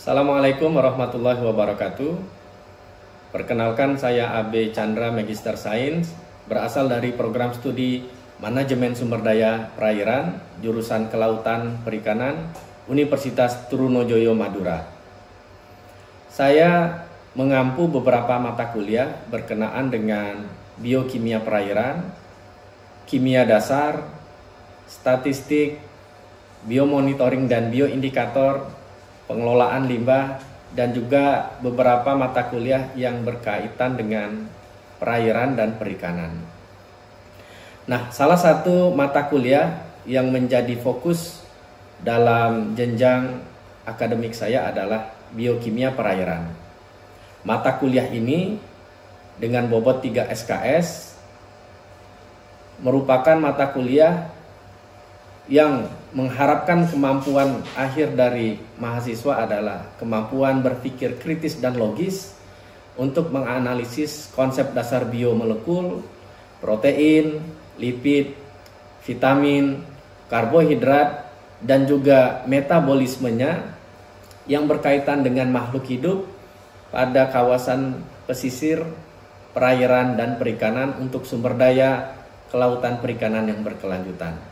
Assalamualaikum warahmatullahi wabarakatuh. Perkenalkan, saya AB Chandra, Magister Sains, berasal dari program studi Manajemen Sumber Daya Perairan, jurusan Kelautan Perikanan, Universitas Trunojoyo Madura. Saya mengampu beberapa mata kuliah berkenaan dengan biokimia perairan, kimia dasar, statistik, biomonitoring dan bioindikator, pengelolaan limbah, dan juga beberapa mata kuliah yang berkaitan dengan perairan dan perikanan. Nah, salah satu mata kuliah yang menjadi fokus dalam jenjang akademik saya adalah biokimia perairan. Mata kuliah ini dengan bobot 3 SKS merupakan mata kuliah yang mengharapkan kemampuan akhir dari mahasiswa adalah kemampuan berpikir kritis dan logis untuk menganalisis konsep dasar biomolekul, protein, lipid, vitamin, karbohidrat, dan juga metabolismenya yang berkaitan dengan makhluk hidup pada kawasan pesisir, perairan, dan perikanan untuk sumber daya kelautan perikanan yang berkelanjutan.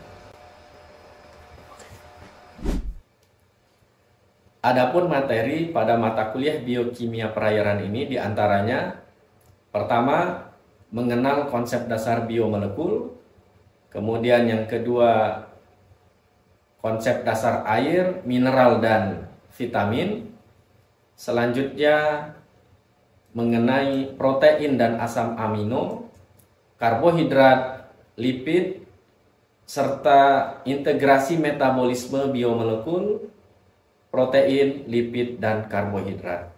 Adapun materi pada mata kuliah biokimia perairan ini diantaranya: pertama, mengenal konsep dasar biomolekul, kemudian yang kedua, konsep dasar air, mineral, dan vitamin, selanjutnya mengenai protein dan asam amino, karbohidrat, lipid, serta integrasi metabolisme biomolekul, protein, lipid, dan karbohidrat.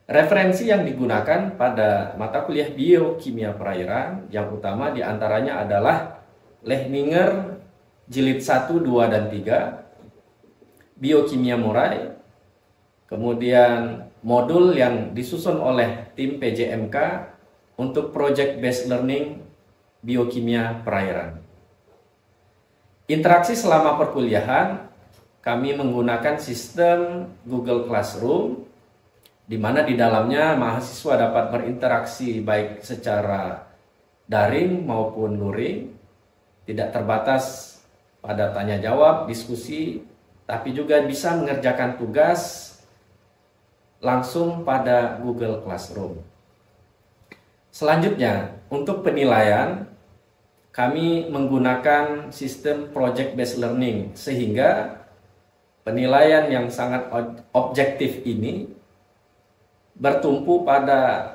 Referensi yang digunakan pada mata kuliah biokimia perairan yang utama diantaranya adalah Lehninger jilid 1, 2, dan 3, Biokimia Murai, kemudian modul yang disusun oleh tim PJMK untuk Project Based Learning Biokimia Perairan. Interaksi selama perkuliahan, kami menggunakan sistem Google Classroom, di mana di dalamnya mahasiswa dapat berinteraksi baik secara daring maupun luring, tidak terbatas pada tanya jawab, diskusi, tapi juga bisa mengerjakan tugas langsung pada Google Classroom. Selanjutnya, untuk penilaian, kami menggunakan sistem Project Based Learning, sehingga penilaian yang sangat objektif ini bertumpu pada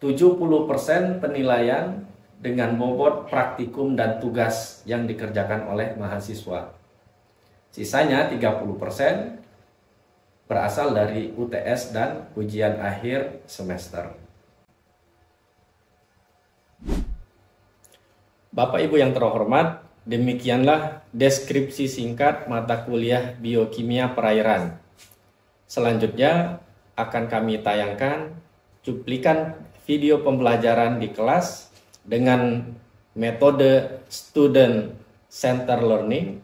70% penilaian dengan bobot praktikum dan tugas yang dikerjakan oleh mahasiswa. Sisanya 30% berasal dari UTS dan ujian akhir semester. Bapak Ibu yang terhormat, demikianlah deskripsi singkat mata kuliah biokimia perairan. Selanjutnya akan kami tayangkan cuplikan video pembelajaran di kelas dengan metode student center learning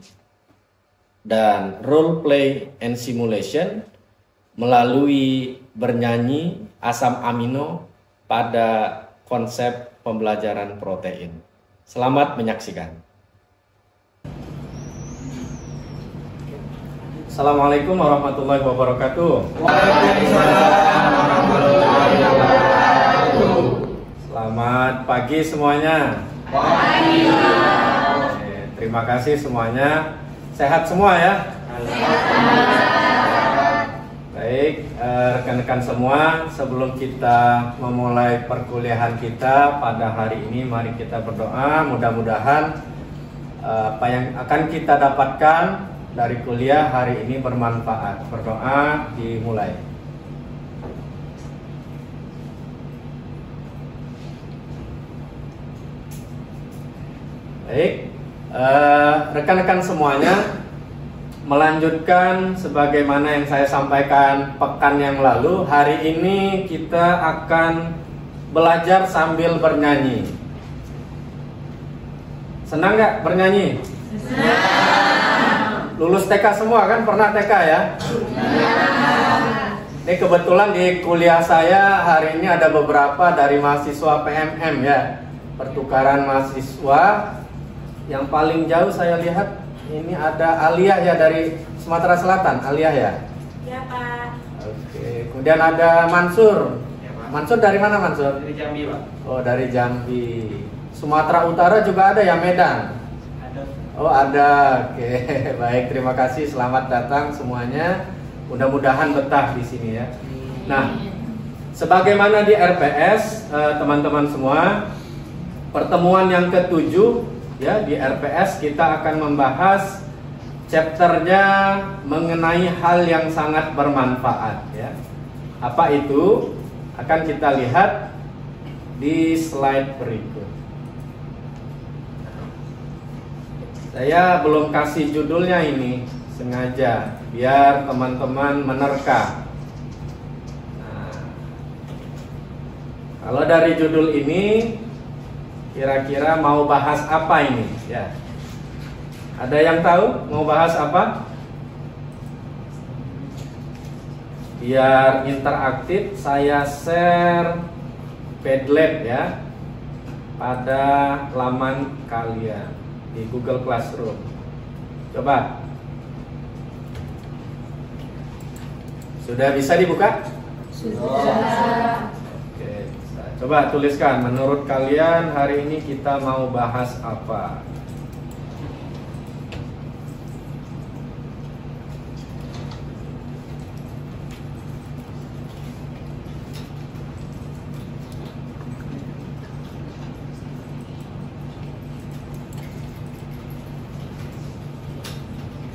dan role play and simulation melalui bernyanyi asam amino pada konsep pembelajaran protein. Selamat menyaksikan. Assalamualaikum warahmatullahi wabarakatuh. Waalaikumsalam warahmatullahi wabarakatuh. Selamat pagi semuanya. Pagi. Terima kasih semuanya. Sehat semua ya? Baik, rekan-rekan semua, sebelum kita memulai perkuliahan kita pada hari ini, mari kita berdoa. Mudah-mudahan apa yang akan kita dapatkan dari kuliah hari ini bermanfaat. Berdoa dimulai. Baik, rekan-rekan semuanya, melanjutkan sebagaimana yang saya sampaikan pekan yang lalu, hari ini kita akan belajar sambil bernyanyi. Senang nggak bernyanyi? Senang. lulus TK semua kan? Pernah TK ya? Ini kebetulan di kuliah saya hari ini ada beberapa dari mahasiswa PMM ya, pertukaran mahasiswa. Yang paling jauh saya lihat ini ada Aliyah ya dari Sumatera Selatan, Aliyah ya? Ya Pak. Oke, kemudian ada Mansur. Ya, Pak. Mansur dari mana Mansur? Dari Jambi, Pak. Oh, dari Jambi. Sumatera Utara juga ada ya, Medan? Ada. Oh, ada. Oke, baik, terima kasih. Selamat datang semuanya. Mudah-mudahan betah di sini ya. Nah, sebagaimana di RPS, teman-teman semua, pertemuan yang ke-7 ya di RPS kita akan membahas chapternya mengenai hal yang sangat bermanfaat ya. Apa itu? Akan kita lihat di slide berikut. Saya belum kasih judulnya ini, sengaja biar teman-teman menerka. Nah, kalau dari judul ini kira-kira mau bahas apa ini ya? Ada yang tahu mau bahas apa? Biar interaktif saya share Padlet ya pada laman kalian di Google Classroom. Coba. Sudah bisa dibuka? Sudah. Oke, coba tuliskan menurut kalian hari ini kita mau bahas apa?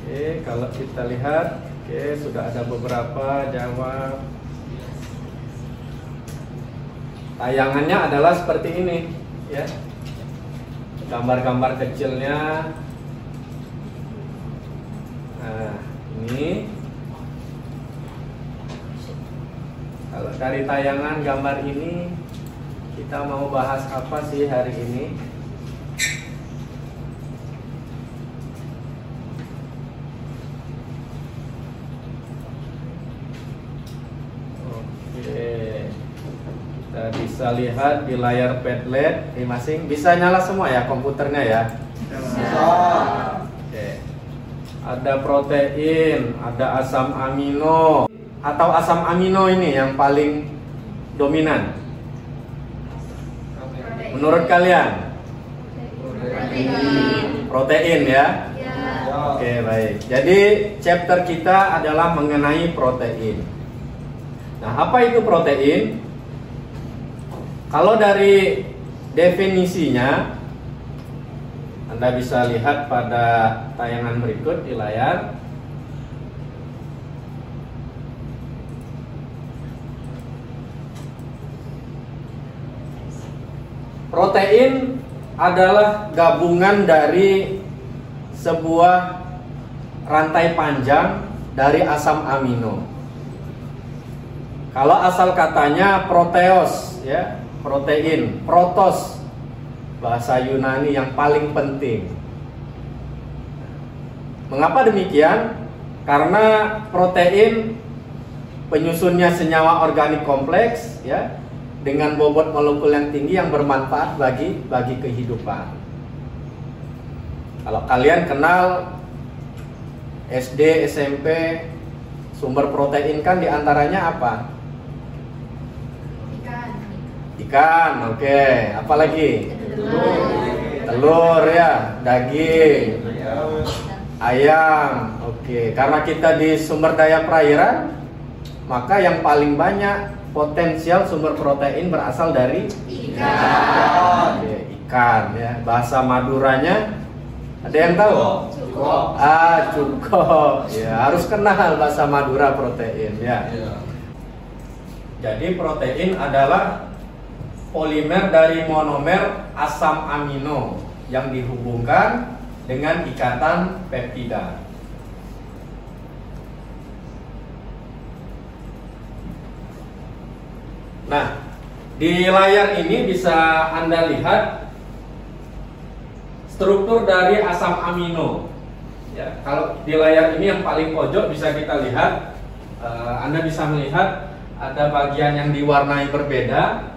Oke, kalau kita lihat, oke, sudah ada beberapa jawab. Tayangannya adalah seperti ini, ya. Gambar-gambar kecilnya. Nah, ini. Kalau dari tayangan gambar ini, kita mau bahas apa sih hari ini? Kita bisa lihat di layar Padlet masing-masing. Bisa nyala semua ya komputernya ya? Bisa. Oke. Ada protein, ada asam amino. Atau asam amino ini yang paling dominan? Menurut kalian? Protein ya? Oke, baik. Jadi chapter kita adalah mengenai protein. Nah, apa itu protein? Kalau dari definisinya, Anda bisa lihat pada tayangan berikut di layar. Protein adalah gabungan dari sebuah rantai panjang dari asam amino. Kalau asal katanya proteos ya, protein, protos bahasa Yunani yang paling penting. Mengapa demikian? Karena protein penyusunnya senyawa organik kompleks ya, dengan bobot molekul yang tinggi yang bermanfaat bagi kehidupan. Kalau kalian kenal SD, SMP, sumber protein kan diantaranya apa? Ikan, oke. Apalagi? Telur ya, daging, ayam, oke. Karena kita di sumber daya perairan, maka yang paling banyak potensial sumber protein berasal dari ikan. Oke, ikan ya. Bahasa Maduranya ada yang tahu? Cuko. Cuko. Ya, harus kenal bahasa Madura protein ya. Jadi protein adalah polimer dari monomer asam amino yang dihubungkan dengan ikatan peptida. Nah, di layar ini bisa Anda lihat struktur dari asam amino. Ya, kalau di layar ini yang paling pojok bisa kita lihat, Anda bisa melihat ada bagian yang diwarnai berbeda.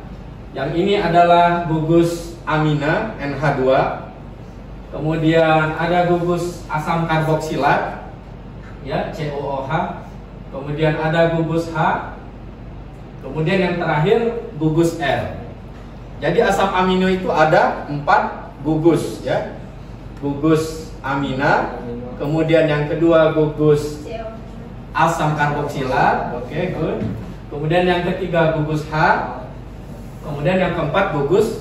Yang ini adalah gugus amina NH2. Kemudian ada gugus asam karboksilat, ya, COOH. Kemudian ada gugus H. Kemudian yang terakhir gugus R. Jadi asam amino itu ada 4 gugus, ya. Gugus amina, kemudian yang kedua gugus asam karboksilat, oke, good. Kemudian yang ketiga gugus H, kemudian yang keempat gugus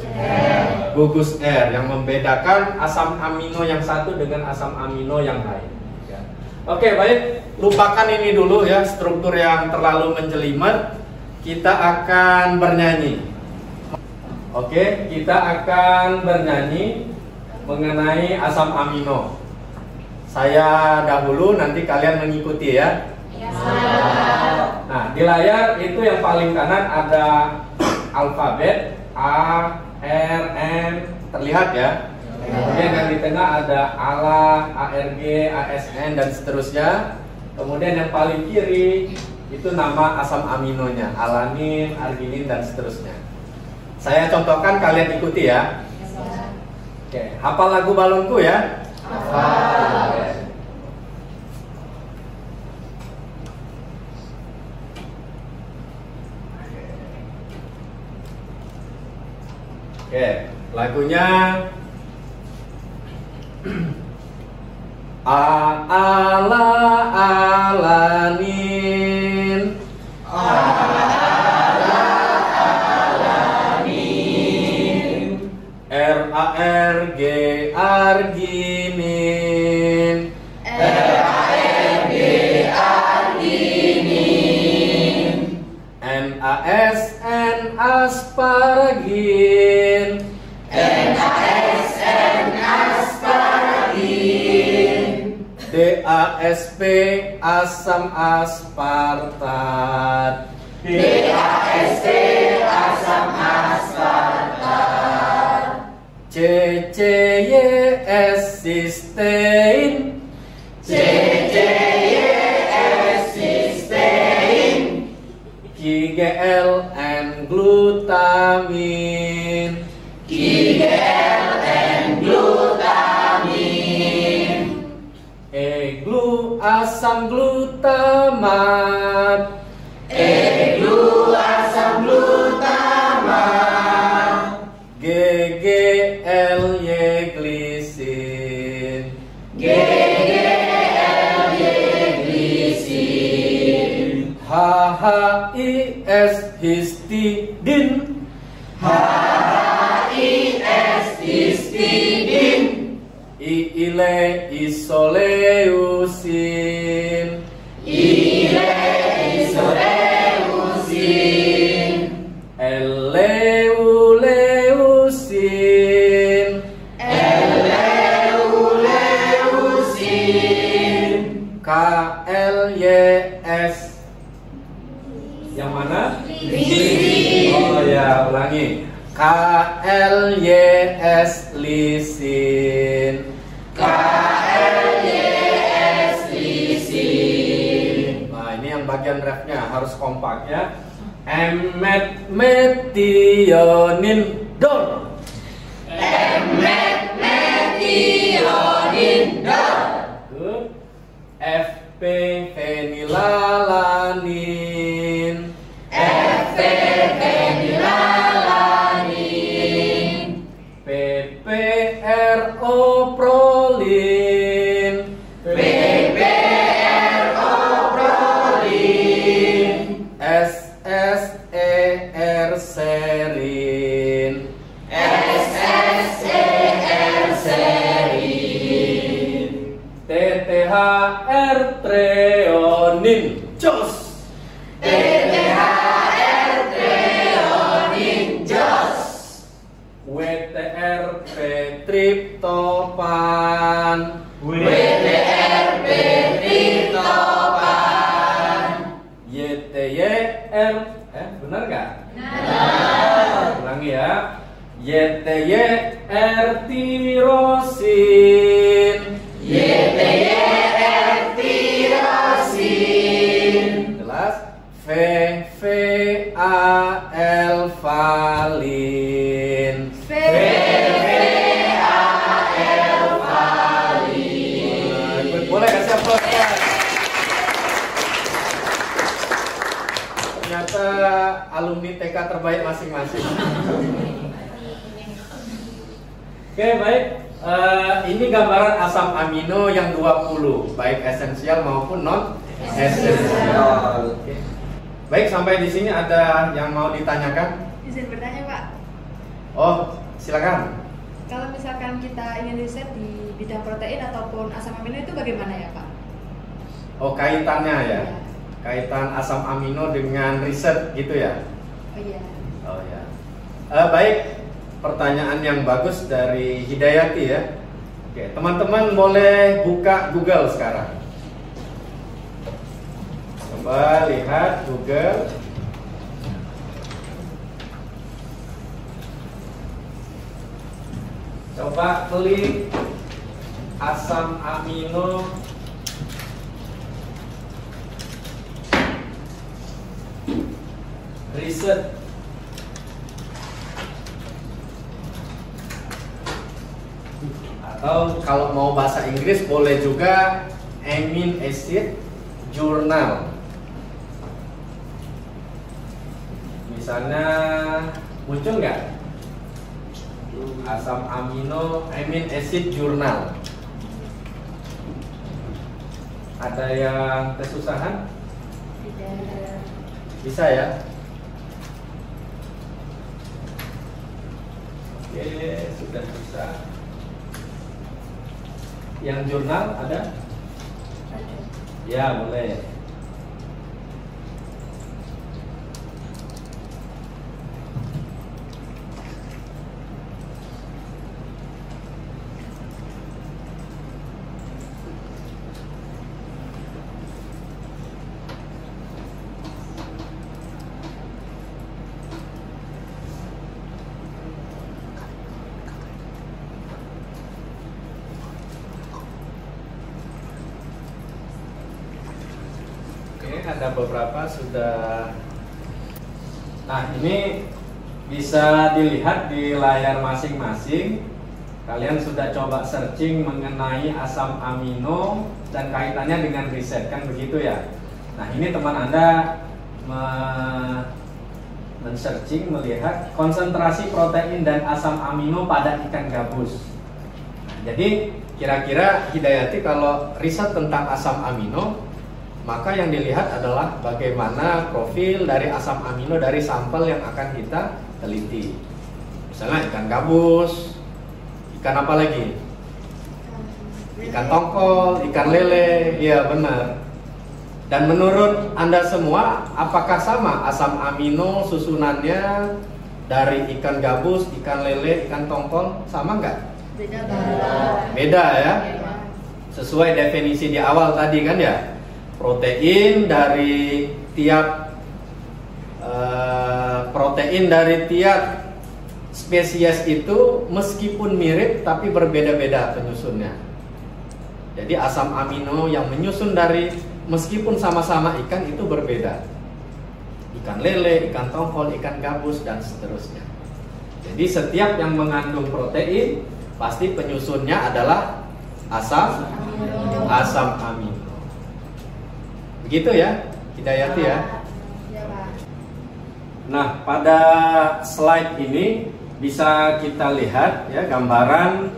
R yang membedakan asam amino yang satu dengan asam amino yang lain. Ya. Oke, baik, lupakan ini dulu ya, struktur yang terlalu menjelimet. Kita akan bernyanyi. Oke, kita akan bernyanyi mengenai asam amino. Saya dahulu, nanti kalian mengikuti ya. Nah, di layar itu yang paling kanan ada alfabet A, R, M, terlihat ya. Kemudian yang di tengah ada ALA, ARG, ASN dan seterusnya. Kemudian yang paling kiri itu nama asam aminonya, alanin, arginin dan seterusnya. Saya contohkan, kalian ikuti ya. Oke, hafal lagu balonku ya? Hafal. Oke, lagunya ala alanin, RARG arginin, NaSN asparagin, DASP asam aspartat, CCYS cystein, KGLN glutamin, Glu asam glutamat, GGLY glisin, HHIS histidin, IILE isoleusin, Eleuleusin, KLYS. Yang mana? Oh ya, ulangi. KLYS lisin, Nah, ini yang bagian refnya harus kompak ya. Emet metionin dor, Good. FP fenilalanin, PPRO prolin, SSER serin, TTHR treonin, jos, WTRP triptopan, YTYR, benar nggak? Benar. Ulangi ya. YTYR tirosin, alumni TK terbaik masing-masing. Oke, baik. Ini gambaran asam amino yang 20, baik esensial maupun non esensial. Oke. Baik, sampai di sini ada yang mau ditanyakan? Izin bertanya, Pak. Oh, silakan. Kalau misalkan kita ingin riset di bidang protein ataupun asam amino itu bagaimana ya, Pak? Oh, kaitannya ya. Iya. Kaitan asam amino dengan riset gitu ya. Oh iya. Oh ya. Baik, pertanyaan yang bagus dari Hidayati ya. Oke, teman-teman boleh buka Google sekarang. Coba lihat Google. Coba klik asam amino riset. Atau kalau mau bahasa Inggris boleh juga amino acid journal. Misalnya muncul nggak? Asam amino acid journal. Ada yang kesusahan? Tidak. Bisa ya? Oke, sudah bisa. Yang jurnal ada? Ya, boleh. Ada beberapa sudah. Nah, ini bisa dilihat di layar masing-masing. Kalian sudah coba searching mengenai asam amino dan kaitannya dengan riset, kan begitu ya. Nah, ini teman Anda men-searching melihat konsentrasi protein dan asam amino pada ikan gabus. Nah, jadi kira-kira Hidayati kalau riset tentang asam amino, maka yang dilihat adalah bagaimana profil dari asam amino dari sampel yang akan kita teliti. Misalnya ikan gabus, ikan apa lagi? Ikan tongkol, ikan lele, iya benar. Dan menurut Anda semua, apakah sama asam amino susunannya dari ikan gabus, ikan lele, ikan tongkol? Sama nggak? Beda. Beda ya? Sesuai definisi di awal tadi kan ya? Protein dari tiap spesies itu meskipun mirip tapi berbeda-beda penyusunnya. Jadi asam amino yang menyusun dari meskipun sama-sama ikan itu berbeda. Ikan lele, ikan tongkol, ikan gabus dan seterusnya. Jadi setiap yang mengandung protein pasti penyusunnya adalah asam amino. Begitu ya, Hidayati ya. Ya, Pak. Nah, pada slide ini bisa kita lihat ya gambaran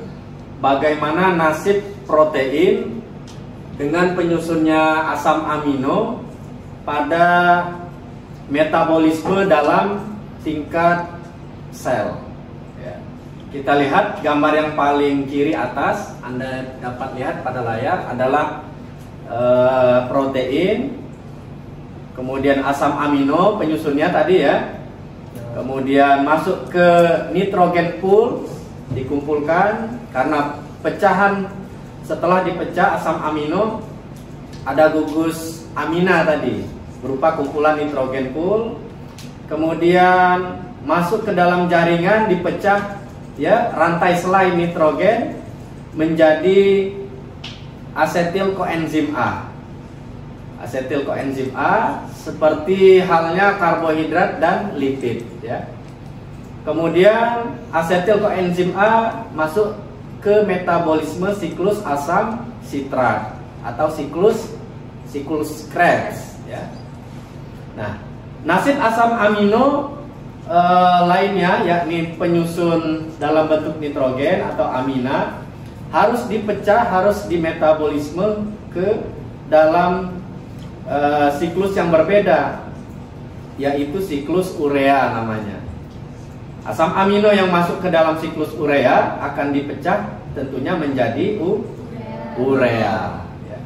bagaimana nasib protein dengan penyusunnya asam amino pada metabolisme dalam tingkat sel. Ya. Kita lihat gambar yang paling kiri atas, Anda dapat lihat pada layar adalah protein, kemudian asam amino penyusunnya tadi ya, kemudian masuk ke nitrogen pool, dikumpulkan karena pecahan. Setelah dipecah asam amino ada gugus amina tadi berupa kumpulan nitrogen pool, kemudian masuk ke dalam jaringan, dipecah ya rantai selai nitrogen menjadi asetil koenzim A. Asetil koenzim A seperti halnya karbohidrat dan lipid ya. Kemudian asetil koenzim A masuk ke metabolisme siklus asam sitrat atau siklus Krebs ya. Nah, Nasib asam amino lainnya, yakni penyusun dalam bentuk nitrogen atau amina, harus dipecah, harus dimetabolisme ke dalam siklus yang berbeda, yaitu siklus urea namanya. Asam amino yang masuk ke dalam siklus urea akan dipecah tentunya menjadi urea. Ya.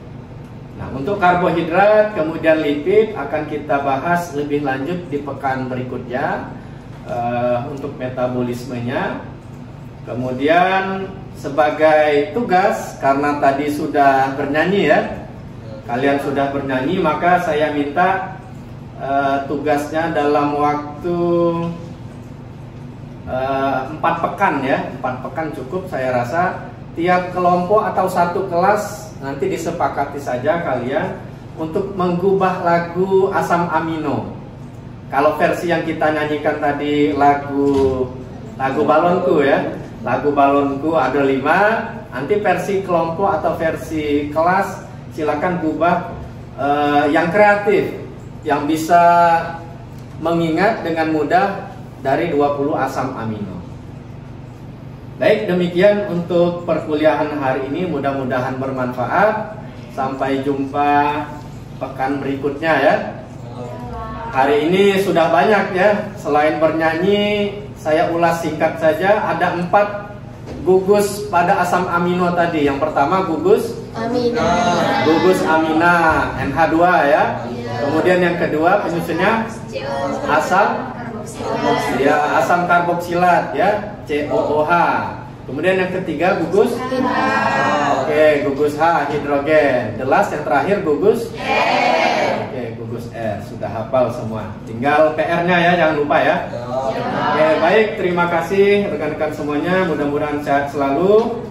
Nah, untuk karbohidrat kemudian lipid akan kita bahas lebih lanjut di pekan berikutnya untuk metabolismenya. Kemudian sebagai tugas, karena tadi sudah bernyanyi ya, kalian sudah bernyanyi, maka saya minta tugasnya dalam waktu 4 pekan ya, 4 pekan cukup saya rasa. Tiap kelompok atau satu kelas nanti disepakati saja kalian untuk menggubah lagu asam amino. Kalau versi yang kita nyanyikan tadi lagu balonku ya, lagu balonku ada 5. Nanti versi kelompok atau versi kelas silakan gubah yang kreatif, yang bisa mengingat dengan mudah dari 20 asam amino. Baik, demikian untuk perkuliahan hari ini, mudah-mudahan bermanfaat. Sampai jumpa pekan berikutnya ya. Hari ini sudah banyak ya, selain bernyanyi, saya ulas singkat saja. Ada 4 gugus pada asam amino tadi. Yang pertama gugus amina NH2 ya. Kemudian yang kedua penyusunnya asam karboksilat ya, COOH. Kemudian yang ketiga gugus gugus H, hidrogen. Jelas yang terakhir gugus gugus R. Sudah hafal semua. Tinggal PR-nya ya, jangan lupa ya. Baik, terima kasih rekan-rekan semuanya. Mudah-mudahan sehat selalu.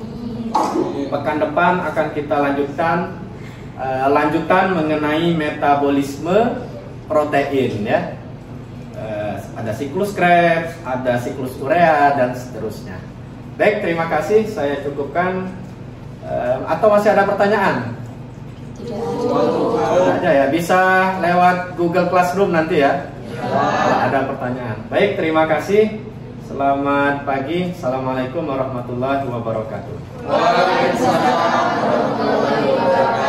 Pekan depan akan kita lanjutan mengenai metabolisme protein ya. Ada siklus Krebs, ada siklus urea dan seterusnya. Baik, terima kasih. Saya cukupkan. Atau masih ada pertanyaan? Tidak ada ya. Bisa lewat Google Classroom nanti ya. Kalau ada pertanyaan. Baik, terima kasih. Selamat pagi. Assalamualaikum warahmatullahi wabarakatuh. Waalaikumsalam warahmatullahi wabarakatuh.